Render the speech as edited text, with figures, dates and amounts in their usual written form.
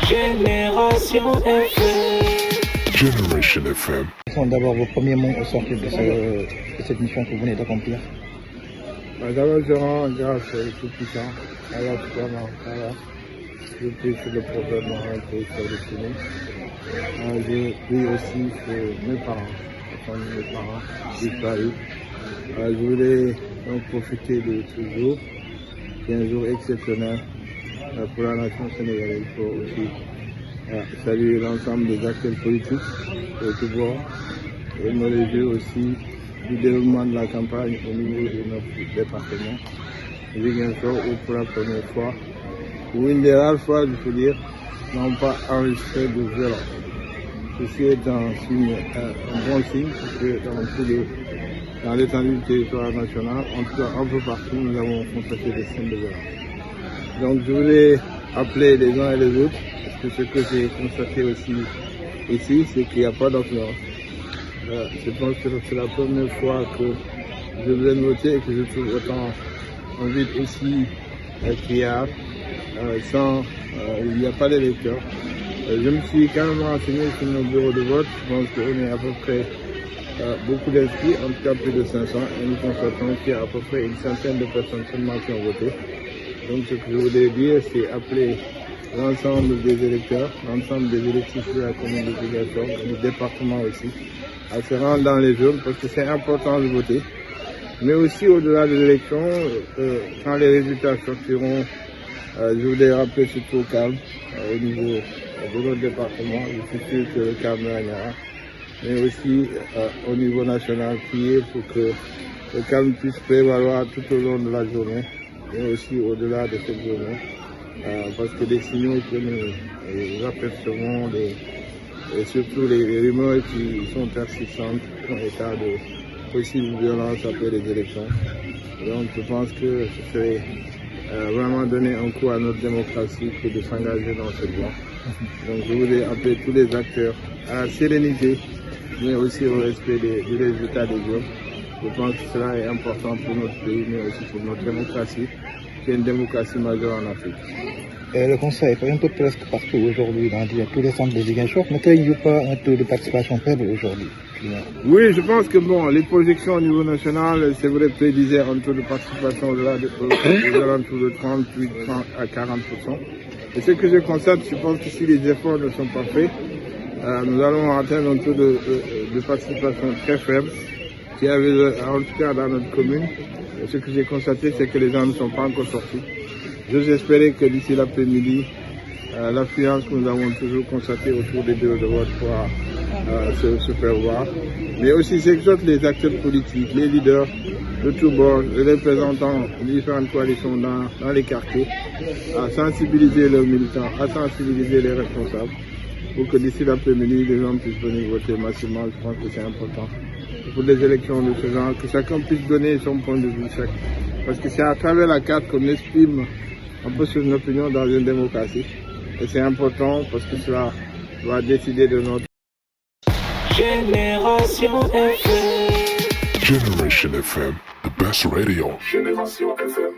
Génération FM. Generation FM. Quels sont d'abord vos premiers mots au sortir de cette mission que vous venez d'accomplir? D'abord, je rends grâce au Tout-Puissant, Allah subhanahu wa ta'ala. Je prie sur le prophète Mohammed sur le Seigneur. Je prie aussi sur mes parents, mes parents disparus. Je voulais donc profiter de ce jour, qui est un jour exceptionnel pour la nation sénégalaise. Il faut aussi saluer l'ensemble des acteurs politiques au tout bord et me réjouir aussi du déroulement de la campagne au niveau de notre département. Ziguinchor, où pour la première fois, ou une des rares fois, je peux dire, n'ont pas enregistré de violence. Ceci est un bon signe, parce que dans l'étendue du territoire national, en tout cas un peu partout, nous avons constaté des signes de violence. Donc je voulais appeler les uns et les autres, parce que ce que j'ai constaté aussi ici, c'est qu'il n'y a pas d'influence. Je pense que c'est la première fois que je viens de voter et que je trouve autant un vide aussi criard, il n'y a pas d'électeurs. Je me suis quand même renseigné sur nos bureaux de vote. Je pense qu'on est à peu près beaucoup d'inscrits, en tout cas plus de 500, et nous constatons qu'il y a à peu près une centaine de personnes seulement qui ont voté. Donc ce que je voulais dire, c'est appeler l'ensemble des électeurs, l'ensemble des électifs de la commune de Ziguinchor, du département aussi, à se rendre dans les urnes parce que c'est important de voter. Mais aussi au-delà de l'élection, quand les résultats sortiront, je voudrais rappeler surtout au calme au niveau de notre département. Je suis sûr que le calme régnera. Mais aussi au niveau national, prier pour que le calme puisse prévaloir tout au long de la journée, mais aussi au-delà de cette journée. Parce que les signaux que nous apercevons, et surtout les rumeurs qui sont persistantes en état de possible violence après les élections. Donc je pense que ce serait vraiment donner un coup à notre démocratie que de s'engager dans cette voie. Donc je voulais appeler tous les acteurs à la sérénité, mais aussi au respect du résultat des urnes. Je pense que cela est important pour notre pays, mais aussi pour notre démocratie, qui est une démocratie majeure en Afrique. Le Conseil est un peu presque partout aujourd'hui, dans tous les centres de Ziguinchor, mais qu'il n'y a pas un taux de participation faible aujourd'hui. Oui, je pense que les projections au niveau national, c'est vrai, prédisaient un taux de participation aux alentours de 38 à 40%. Et ce que je constate, je pense que si les efforts ne sont pas faits, nous allons atteindre un taux de participation très faible, qui avait en tout cas dans notre commune. Et ce que j'ai constaté, c'est que les gens ne sont pas encore sortis. J'ose espérer que d'ici l'après-midi, l'affluence que nous avons toujours constatée autour des bureaux de vote pourra se faire voir. Mais aussi, c'est que les acteurs politiques, les leaders de tous bords, les représentants des différentes coalitions dans les quartiers, à sensibiliser leurs militants, à sensibiliser les responsables, pour que d'ici l'après-midi, les gens puissent venir voter massivement. Je pense que c'est important. Pour des élections de ce genre, que chacun puisse donner son point de vue. Parce que c'est à travers la carte qu'on exprime un peu son opinion dans une démocratie. Et c'est important parce que cela va décider de notre Génération FM. Generation FM. The best radio. Génération FM.